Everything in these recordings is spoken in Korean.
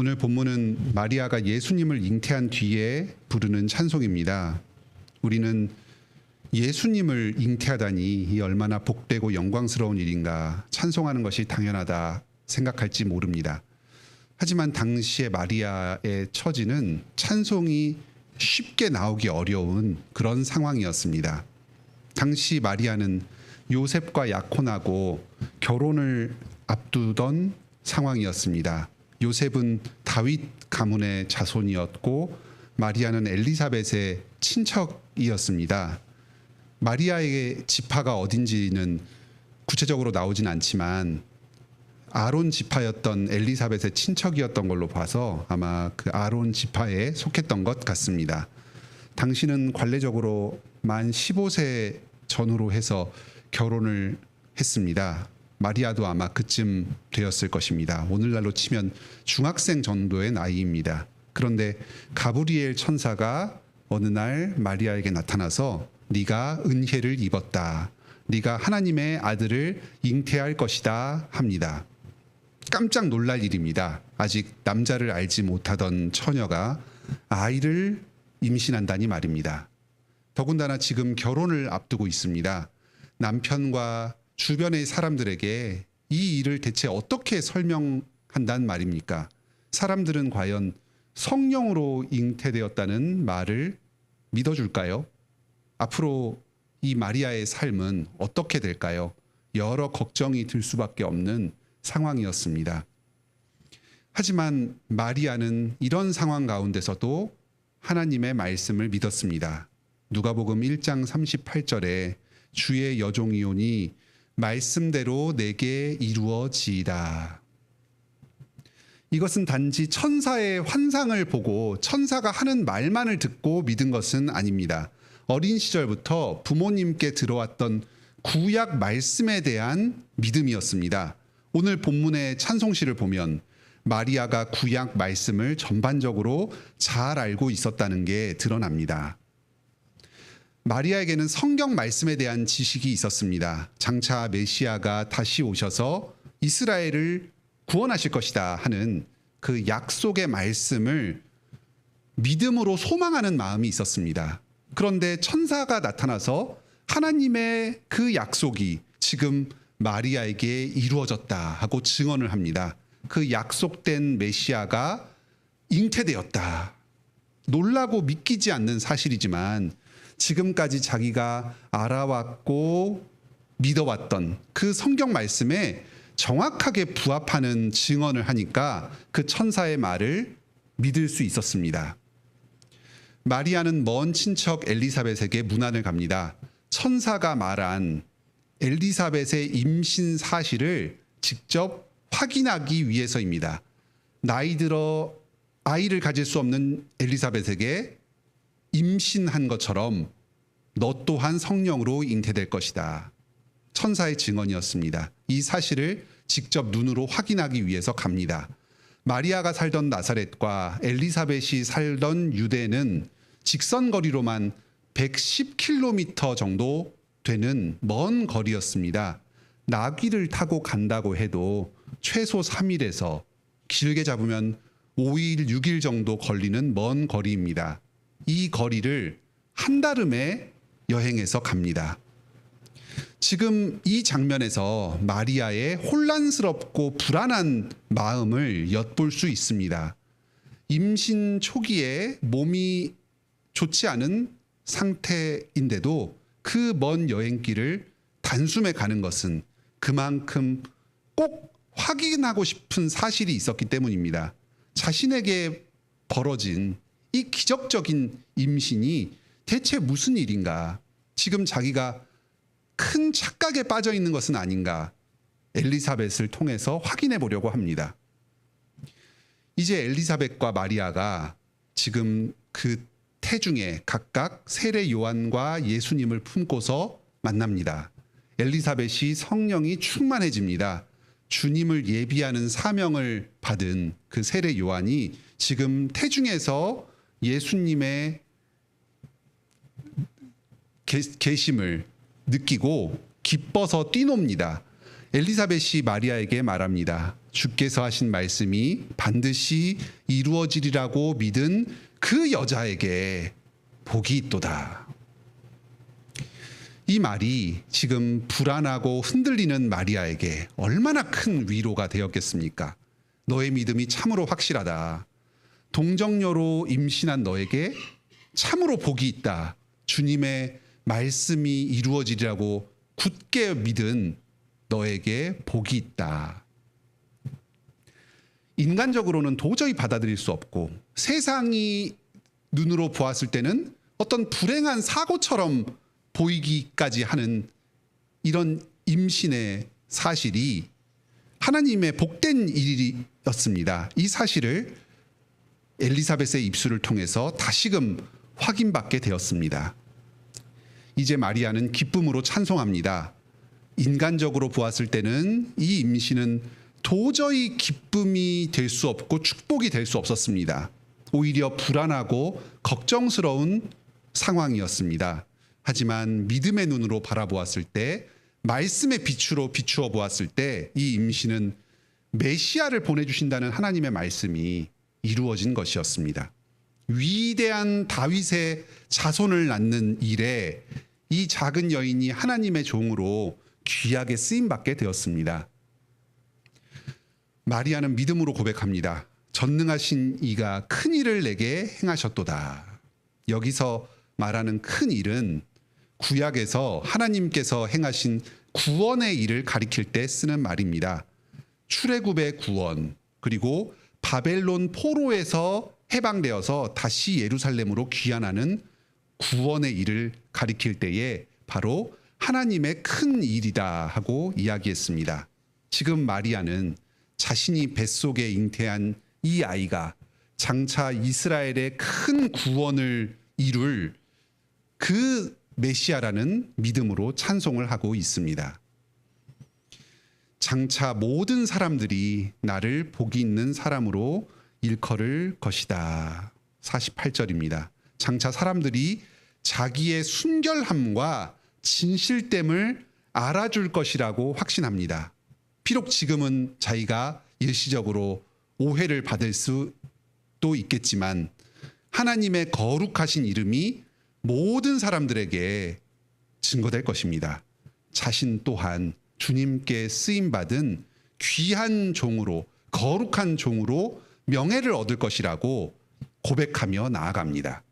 오늘 본문은 마리아가 예수님을 잉태한 뒤에 부르는 찬송입니다. 우리는 예수님을 잉태하다니 이 얼마나 복되고 영광스러운 일인가 찬송하는 것이 당연하다 생각할지 모릅니다. 하지만 당시의 마리아의 처지는 찬송이 쉽게 나오기 어려운 그런 상황이었습니다. 당시 마리아는 요셉과 약혼하고 결혼을 앞두던 상황이었습니다. 요셉은 다윗 가문의 자손이었고 마리아는 엘리사벳의 친척이었습니다. 마리아의 지파가 어딘지는 구체적으로 나오진 않지만 아론 지파였던 엘리사벳의 친척이었던 걸로 봐서 아마 그 아론 지파에 속했던 것 같습니다. 당신은 관례적으로 만 15세 전후로 해서 결혼을 했습니다. 마리아도 아마 그쯤 되었을 것입니다. 오늘날로 치면 중학생 정도의 나이입니다. 그런데 가브리엘 천사가 어느 날 마리아에게 나타나서 네가 은혜를 입었다. 네가 하나님의 아들을 잉태할 것이다 합니다. 깜짝 놀랄 일입니다. 아직 남자를 알지 못하던 처녀가 아이를 임신한다니 말입니다. 더군다나 지금 결혼을 앞두고 있습니다. 남편과 주변의 사람들에게 이 일을 대체 어떻게 설명한단 말입니까? 사람들은 과연 성령으로 잉태되었다는 말을 믿어줄까요? 앞으로 이 마리아의 삶은 어떻게 될까요? 여러 걱정이 들 수밖에 없는 상황이었습니다. 하지만 마리아는 이런 상황 가운데서도 하나님의 말씀을 믿었습니다. 누가복음 1장 38절에 주의 여종이오니 말씀대로 내게 이루어지이다. 이것은 단지 천사의 환상을 보고 천사가 하는 말만을 듣고 믿은 것은 아닙니다. 어린 시절부터 부모님께 들어왔던 구약 말씀에 대한 믿음이었습니다. 오늘 본문의 찬송시를 보면 마리아가 구약 말씀을 전반적으로 잘 알고 있었다는 게 드러납니다. 마리아에게는 성경 말씀에 대한 지식이 있었습니다. 장차 메시아가 다시 오셔서 이스라엘을 구원하실 것이다 하는 그 약속의 말씀을 믿음으로 소망하는 마음이 있었습니다. 그런데 천사가 나타나서 하나님의 그 약속이 지금 마리아에게 이루어졌다 하고 증언을 합니다. 그 약속된 메시아가 잉태되었다. 놀라고 믿기지 않는 사실이지만 지금까지 자기가 알아왔고 믿어왔던 그 성경 말씀에 정확하게 부합하는 증언을 하니까 그 천사의 말을 믿을 수 있었습니다. 마리아는 먼 친척 엘리사벳에게 문안을 갑니다. 천사가 말한 엘리사벳의 임신 사실을 직접 확인하기 위해서입니다. 나이 들어 아이를 가질 수 없는 엘리사벳에게 임신한 것처럼 너 또한 성령으로 잉태될 것이다. 천사의 증언이었습니다. 이 사실을 직접 눈으로 확인하기 위해서 갑니다. 마리아가 살던 나사렛과 엘리사벳이 살던 유대는 직선 거리로만 110km 정도 되는 먼 거리였습니다. 나귀를 타고 간다고 해도 최소 3일에서 길게 잡으면 5일, 6일 정도 걸리는 먼 거리입니다. 이 거리를 한달음에 여행해서 갑니다. 지금 이 장면에서 마리아의 혼란스럽고 불안한 마음을 엿볼 수 있습니다. 임신 초기에 몸이 좋지 않은 상태인데도 그 먼 여행길을 단숨에 가는 것은 그만큼 꼭 확인하고 싶은 사실이 있었기 때문입니다. 자신에게 벌어진 이 기적적인 임신이 대체 무슨 일인가? 지금 자기가 큰 착각에 빠져 있는 것은 아닌가? 엘리사벳을 통해서 확인해 보려고 합니다. 이제 엘리사벳과 마리아가 지금 그 태중에 각각 세례 요한과 예수님을 품고서 만납니다. 엘리사벳이 성령이 충만해집니다. 주님을 예비하는 사명을 받은 그 세례 요한이 지금 태중에서 예수님의 계심을 느끼고 기뻐서 뛰놉니다. 엘리사벳이 마리아에게 말합니다. 주께서 하신 말씀이 반드시 이루어지리라고 믿은 그 여자에게 복이 있도다. 이 말이 지금 불안하고 흔들리는 마리아에게 얼마나 큰 위로가 되었겠습니까? 너의 믿음이 참으로 확실하다. 동정녀로 임신한 너에게 참으로 복이 있다. 주님의 말씀이 이루어지리라고 굳게 믿은 너에게 복이 있다. 인간적으로는 도저히 받아들일 수 없고 세상이 눈으로 보았을 때는 어떤 불행한 사고처럼 보이기까지 하는 이런 임신의 사실이 하나님의 복된 일이었습니다. 이 사실을 엘리사벳의 입술을 통해서 다시금 확인받게 되었습니다. 이제 마리아는 기쁨으로 찬송합니다. 인간적으로 보았을 때는 이 임신은 도저히 기쁨이 될 수 없고 축복이 될 수 없었습니다. 오히려 불안하고 걱정스러운 상황이었습니다. 하지만 믿음의 눈으로 바라보았을 때, 말씀의 빛으로 비추어 보았을 때 이 임신은 메시아를 보내주신다는 하나님의 말씀이 이루어진 것이었습니다. 위대한 다윗의 자손을 낳는 일에 이 작은 여인이 하나님의 종으로 귀하게 쓰임받게 되었습니다. 마리아는 믿음으로 고백합니다. 전능하신 이가 큰 일을 내게 행하셨도다. 여기서 말하는 큰 일은 구약에서 하나님께서 행하신 구원의 일을 가리킬 때 쓰는 말입니다. 출애굽의 구원, 그리고 바벨론 포로에서 해방되어서 다시 예루살렘으로 귀환하는 구원의 일을 가리킬 때에 바로 하나님의 큰 일이다 하고 이야기했습니다. 지금 마리아는 자신이 뱃속에 잉태한 이 아이가 장차 이스라엘의 큰 구원을 이룰 그 메시아라는 믿음으로 찬송을 하고 있습니다. 장차 모든 사람들이 나를 복이 있는 사람으로 일컬을 것이다. 48절입니다. 장차 사람들이 자기의 순결함과 진실됨을 알아줄 것이라고 확신합니다. 비록 지금은 자기가 일시적으로 오해를 받을 수도 있겠지만 하나님의 거룩하신 이름이 모든 사람들에게 증거될 것입니다. 자신 또한 주님께 쓰임받은 귀한 종으로, 거룩한 종으로 명예를 얻을 것이라고 고백하며 나아갑니다.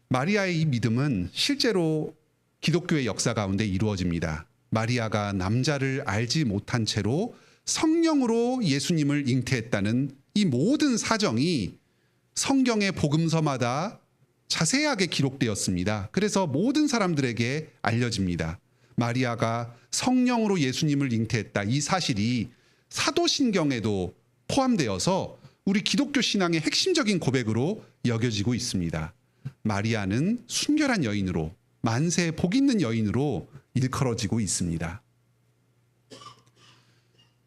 마리아의 이 믿음은 실제로 기독교의 역사 가운데 이루어집니다. 마리아가 남자를 알지 못한 채로 성령으로 예수님을 잉태했다는 이 모든 사정이 성경의 복음서마다 자세하게 기록되었습니다. 그래서 모든 사람들에게 알려집니다. 마리아가 성령으로 예수님을 잉태했다. 이 사실이 사도신경에도 포함되어서 우리 기독교 신앙의 핵심적인 고백으로 여겨지고 있습니다. 마리아는 순결한 여인으로, 만세 복 있는 여인으로 일컬어지고 있습니다.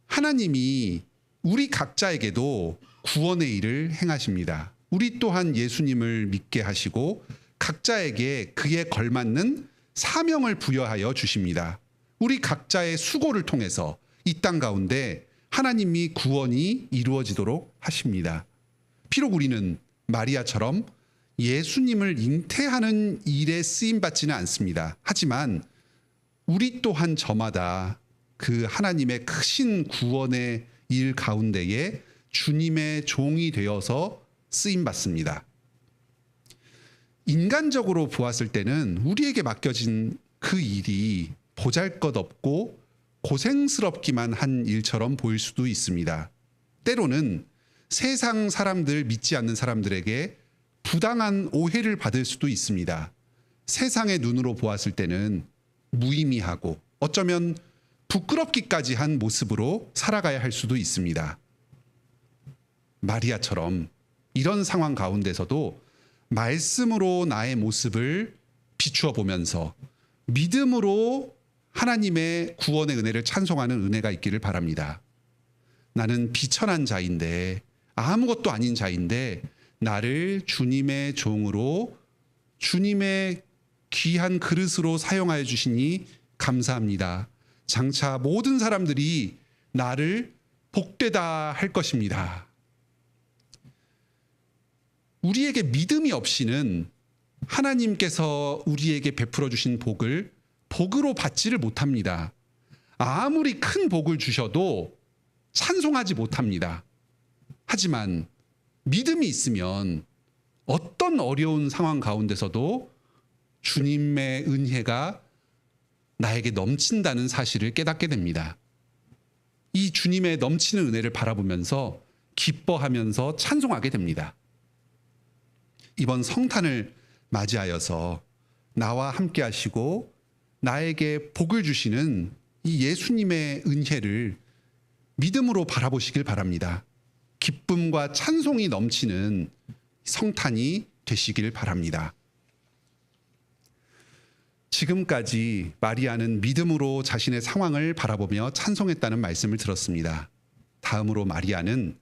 하나님이 우리 각자에게도 구원의 일을 행하십니다. 우리 또한 예수님을 믿게 하시고 각자에게 그에 걸맞는 사명을 부여하여 주십니다. 우리 각자의 수고를 통해서 이 땅 가운데 하나님이 구원이 이루어지도록 하십니다. 비록 우리는 마리아처럼 예수님을 잉태하는 일에 쓰임받지는 않습니다. 하지만 우리 또한 저마다 그 하나님의 크신 구원의 일 가운데에 주님의 종이 되어서 쓰임받습니다. 인간적으로 보았을 때는 우리에게 맡겨진 그 일이 보잘것없고 고생스럽기만 한 일처럼 보일 수도 있습니다. 때로는 세상 사람들, 믿지 않는 사람들에게 부당한 오해를 받을 수도 있습니다. 세상의 눈으로 보았을 때는 무의미하고 어쩌면 부끄럽기까지 한 모습으로 살아가야 할 수도 있습니다. 마리아처럼 이런 상황 가운데서도 말씀으로 나의 모습을 비추어 보면서 믿음으로 하나님의 구원의 은혜를 찬송하는 은혜가 있기를 바랍니다. 나는 비천한 자인데, 아무것도 아닌 자인데 나를 주님의 종으로, 주님의 귀한 그릇으로 사용하여 주시니 감사합니다. 장차 모든 사람들이 나를 복되다 할 것입니다. 우리에게 믿음이 없이는 하나님께서 우리에게 베풀어 주신 복을 복으로 받지를 못합니다. 아무리 큰 복을 주셔도 찬송하지 못합니다. 하지만 믿음이 있으면 어떤 어려운 상황 가운데서도 주님의 은혜가 나에게 넘친다는 사실을 깨닫게 됩니다. 이 주님의 넘치는 은혜를 바라보면서 기뻐하면서 찬송하게 됩니다. 이번 성탄을 맞이하여서 나와 함께 하시고 나에게 복을 주시는 이 예수님의 은혜를 믿음으로 바라보시길 바랍니다. 기쁨과 찬송이 넘치는 성탄이 되시길 바랍니다. 지금까지 마리아는 믿음으로 자신의 상황을 바라보며 찬송했다는 말씀을 들었습니다. 다음으로 마리아는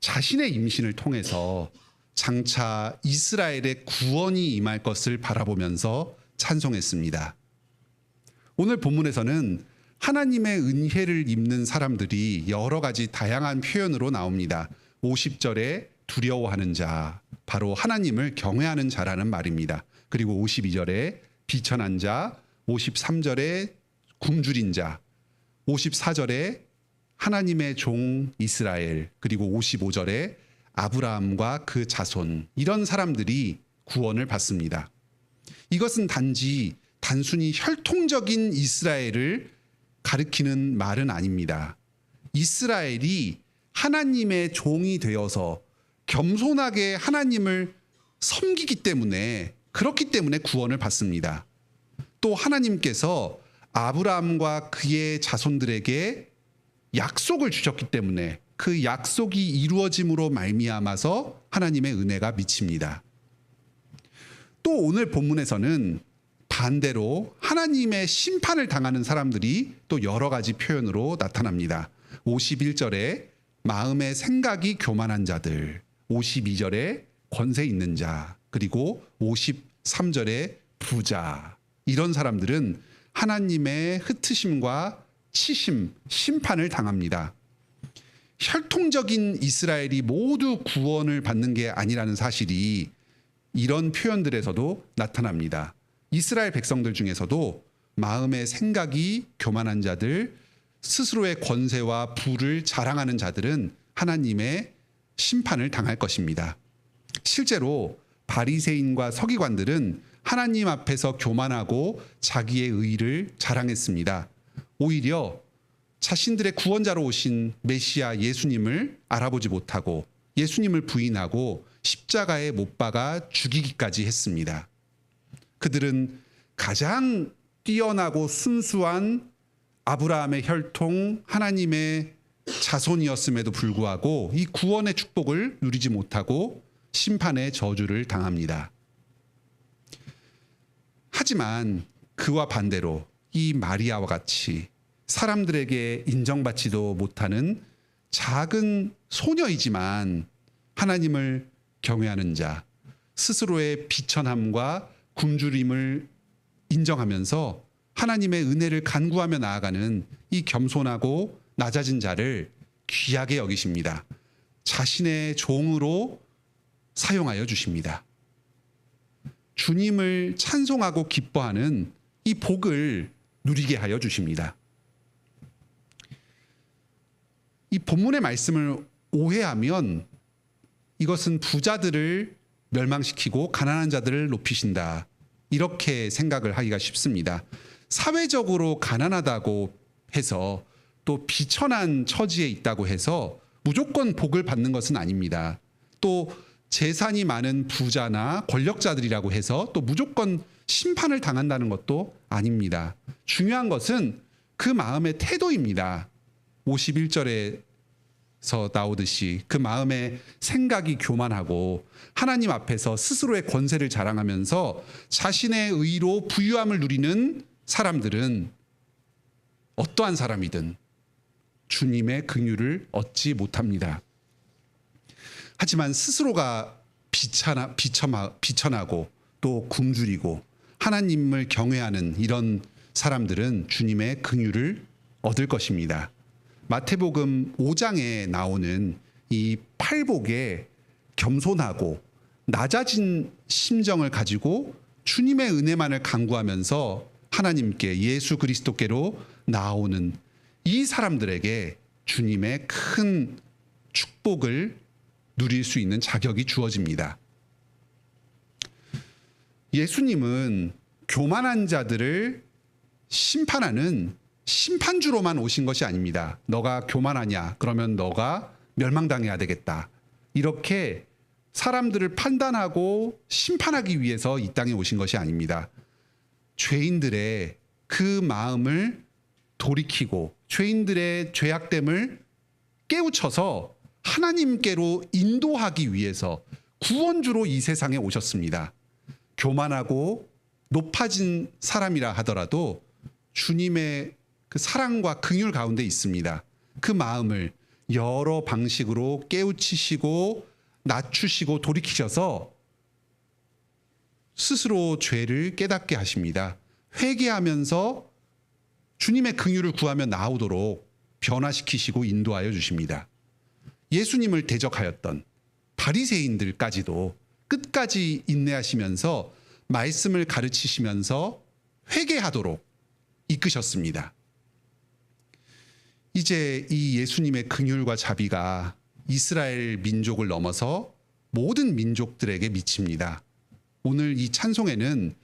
자신의 임신을 통해서 장차 이스라엘의 구원이 임할 것을 바라보면서 찬송했습니다. 오늘 본문에서는 하나님의 은혜를 입는 사람들이 여러 가지 다양한 표현으로 나옵니다. 50절에 두려워하는 자, 바로 하나님을 경외하는 자라는 말입니다. 그리고 52절에 비천한 자, 53절에 굶주린 자, 54절에 하나님의 종 이스라엘, 그리고 55절에 아브라함과 그 자손, 이런 사람들이 구원을 받습니다. 이것은 단순히 혈통적인 이스라엘을 가리키는 말은 아닙니다. 이스라엘이 하나님의 종이 되어서 겸손하게 하나님을 섬기기 때문에, 그렇기 때문에 구원을 받습니다. 또 하나님께서 아브라함과 그의 자손들에게 약속을 주셨기 때문에 그 약속이 이루어짐으로 말미암아서 하나님의 은혜가 미칩니다. 또 오늘 본문에서는 반대로 하나님의 심판을 당하는 사람들이 또 여러 가지 표현으로 나타납니다. 51절에 마음의 생각이 교만한 자들, 52절에 권세 있는 자, 그리고 53절에 부자, 이런 사람들은 하나님의 흩으심과 치심, 심판을 당합니다. 혈통적인 이스라엘이 모두 구원을 받는 게 아니라는 사실이 이런 표현들에서도 나타납니다. 이스라엘 백성들 중에서도 마음의 생각이 교만한 자들, 스스로의 권세와 부를 자랑하는 자들은 하나님의 심판을 당할 것입니다. 실제로 바리새인과 서기관들은 하나님 앞에서 교만하고 자기의 의를 자랑했습니다. 오히려 자신들의 구원자로 오신 메시아 예수님을 알아보지 못하고 예수님을 부인하고 십자가에 못 박아 죽이기까지 했습니다. 그들은 가장 뛰어나고 순수한 아브라함의 혈통, 하나님의 자손이었음에도 불구하고 이 구원의 축복을 누리지 못하고 심판의 저주를 당합니다. 하지만 그와 반대로 이 마리아와 같이 사람들에게 인정받지도 못하는 작은 소녀이지만 하나님을 경외하는 자, 스스로의 비천함과 굶주림을 인정하면서 하나님의 은혜를 간구하며 나아가는 이 겸손하고 낮아진 자를 귀하게 여기십니다. 자신의 종으로 사용하여 주십니다. 주님을 찬송하고 기뻐하는 이 복을 누리게 하여 주십니다. 이 본문의 말씀을 오해하면 이것은 부자들을 멸망시키고 가난한 자들을 높이신다, 이렇게 생각을 하기가 쉽습니다. 사회적으로 가난하다고 해서 또 비천한 처지에 있다고 해서 무조건 복을 받는 것은 아닙니다. 또 재산이 많은 부자나 권력자들이라고 해서 또 무조건 심판을 당한다는 것도 아닙니다. 중요한 것은 그 마음의 태도입니다. 51절에서 나오듯이 그 마음의 생각이 교만하고 하나님 앞에서 스스로의 권세를 자랑하면서 자신의 의로 부유함을 누리는 사람들은 어떠한 사람이든 주님의 긍휼을 얻지 못합니다. 하지만 스스로가 비천하고 또 굶주리고 하나님을 경외하는 이런 사람들은 주님의 긍휼을 얻을 것입니다. 마태복음 5장에 나오는 이 팔복에 겸손하고 낮아진 심정을 가지고 주님의 은혜만을 간구하면서 하나님께 예수 그리스도께로 나아오는 이 사람들에게 주님의 큰 축복을 누릴 수 있는 자격이 주어집니다. 예수님은 교만한 자들을 심판하는 심판주로만 오신 것이 아닙니다. 너가 교만하냐? 그러면 너가 멸망당해야 되겠다. 이렇게 사람들을 판단하고 심판하기 위해서 이 땅에 오신 것이 아닙니다. 죄인들의 그 마음을 돌이키고 죄인들의 죄악됨을 깨우쳐서 하나님께로 인도하기 위해서 구원주로 이 세상에 오셨습니다. 교만하고 높아진 사람이라 하더라도 주님의 그 사랑과 긍휼 가운데 있습니다. 그 마음을 여러 방식으로 깨우치시고 낮추시고 돌이키셔서 스스로 죄를 깨닫게 하십니다. 회개하면서 주님의 긍휼을 구하며 나오도록 변화시키시고 인도하여 주십니다. 예수님을 대적하였던 바리새인들까지도 끝까지 인내하시면서 말씀을 가르치시면서 회개하도록 이끄셨습니다. 이제 이 예수님의 긍휼과 자비가 이스라엘 민족을 넘어서 모든 민족들에게 미칩니다. 오늘 이 찬송에는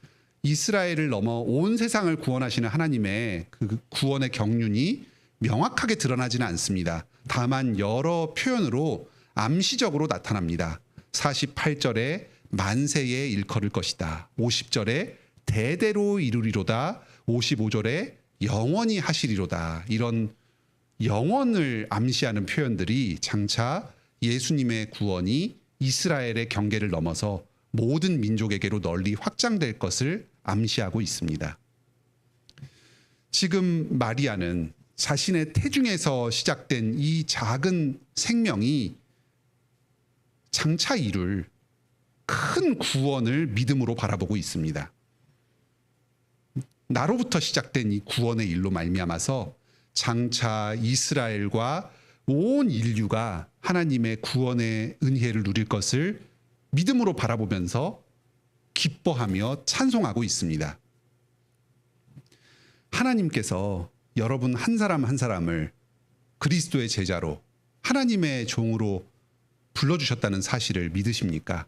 이스라엘을 넘어 온 세상을 구원하시는 하나님의 그 구원의 경륜이 명확하게 드러나지는 않습니다. 다만 여러 표현으로 암시적으로 나타납니다. 48절에 만세에 일컬을 것이다. 50절에 대대로 이루리로다. 55절에 영원히 하시리로다. 이런 영원을 암시하는 표현들이 장차 예수님의 구원이 이스라엘의 경계를 넘어서 모든 민족에게로 널리 확장될 것을 암시하고 있습니다. 지금 마리아는 자신의 태중에서 시작된 이 작은 생명이 장차 이룰 큰 구원을 믿음으로 바라보고 있습니다. 나로부터 시작된 이 구원의 일로 말미암아서 장차 이스라엘과 온 인류가 하나님의 구원의 은혜를 누릴 것을 믿음으로 바라보면서 기뻐하며 찬송하고 있습니다. 하나님께서 여러분 한 사람 한 사람을 그리스도의 제자로 하나님의 종으로 불러주셨다는 사실을 믿으십니까?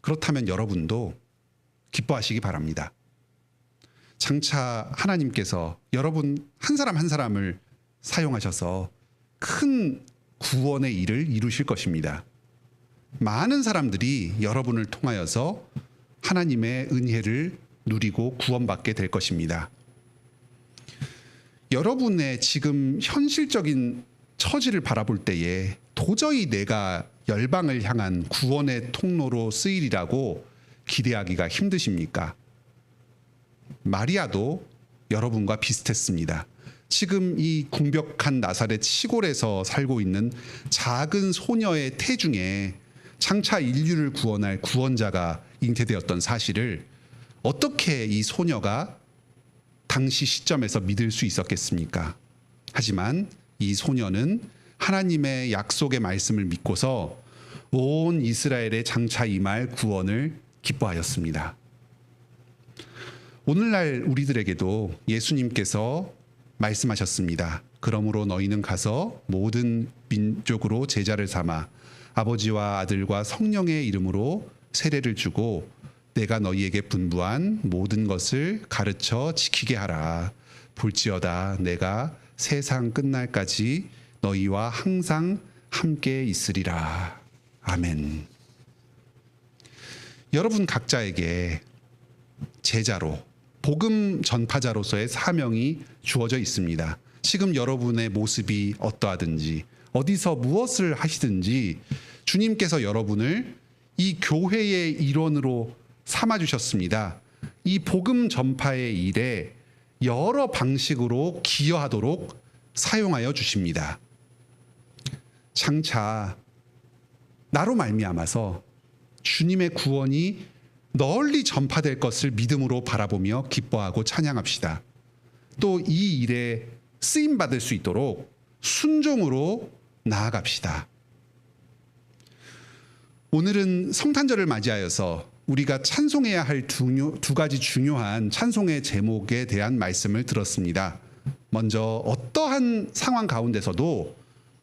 그렇다면 여러분도 기뻐하시기 바랍니다. 장차 하나님께서 여러분 한 사람 한 사람을 사용하셔서 큰 구원의 일을 이루실 것입니다. 많은 사람들이 여러분을 통하여서 하나님의 은혜를 누리고 구원받게 될 것입니다. 여러분의 지금 현실적인 처지를 바라볼 때에 도저히 내가 열방을 향한 구원의 통로로 쓰이리라고 기대하기가 힘드십니까? 마리아도 여러분과 비슷했습니다. 지금 이 궁벽한 나사렛 시골에서 살고 있는 작은 소녀의 태중에 장차 인류를 구원할 구원자가 잉태되었던 사실을 어떻게 이 소녀가 당시 시점에서 믿을 수 있었겠습니까? 하지만 이 소녀는 하나님의 약속의 말씀을 믿고서 온 이스라엘의 장차 임할 구원을 기뻐하였습니다. 오늘날 우리들에게도 예수님께서 말씀하셨습니다. 그러므로 너희는 가서 모든 민족으로 제자를 삼아 아버지와 아들과 성령의 이름으로 세례를 주고 내가 너희에게 분부한 모든 것을 가르쳐 지키게 하라. 볼지어다 내가 세상 끝날까지 너희와 항상 함께 있으리라. 아멘. 여러분 각자에게 제자로 복음 전파자로서의 사명이 주어져 있습니다. 지금 여러분의 모습이 어떠하든지 어디서 무엇을 하시든지 주님께서 여러분을 이 교회의 일원으로 삼아주셨습니다. 이 복음 전파의 일에 여러 방식으로 기여하도록 사용하여 주십니다. 장차 나로 말미암아서 주님의 구원이 널리 전파될 것을 믿음으로 바라보며 기뻐하고 찬양합시다. 또 이 일에 쓰임 받을 수 있도록 순종으로 나아갑시다. 오늘은 성탄절을 맞이하여서 우리가 찬송해야 할 두 가지 중요한 찬송의 제목에 대한 말씀을 들었습니다. 먼저 어떠한 상황 가운데서도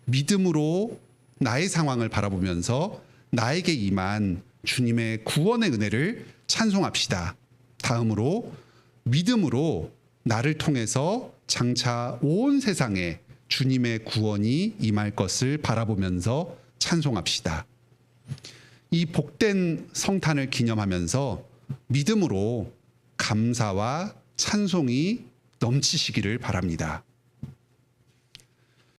믿음으로 나의 상황을 바라보면서 나에게 임한 주님의 구원의 은혜를 찬송합시다. 다음으로 믿음으로 나를 통해서 장차 온 세상에 주님의 구원이 임할 것을 바라보면서 찬송합시다. 이 복된 성탄을 기념하면서 믿음으로 감사와 찬송이 넘치시기를 바랍니다.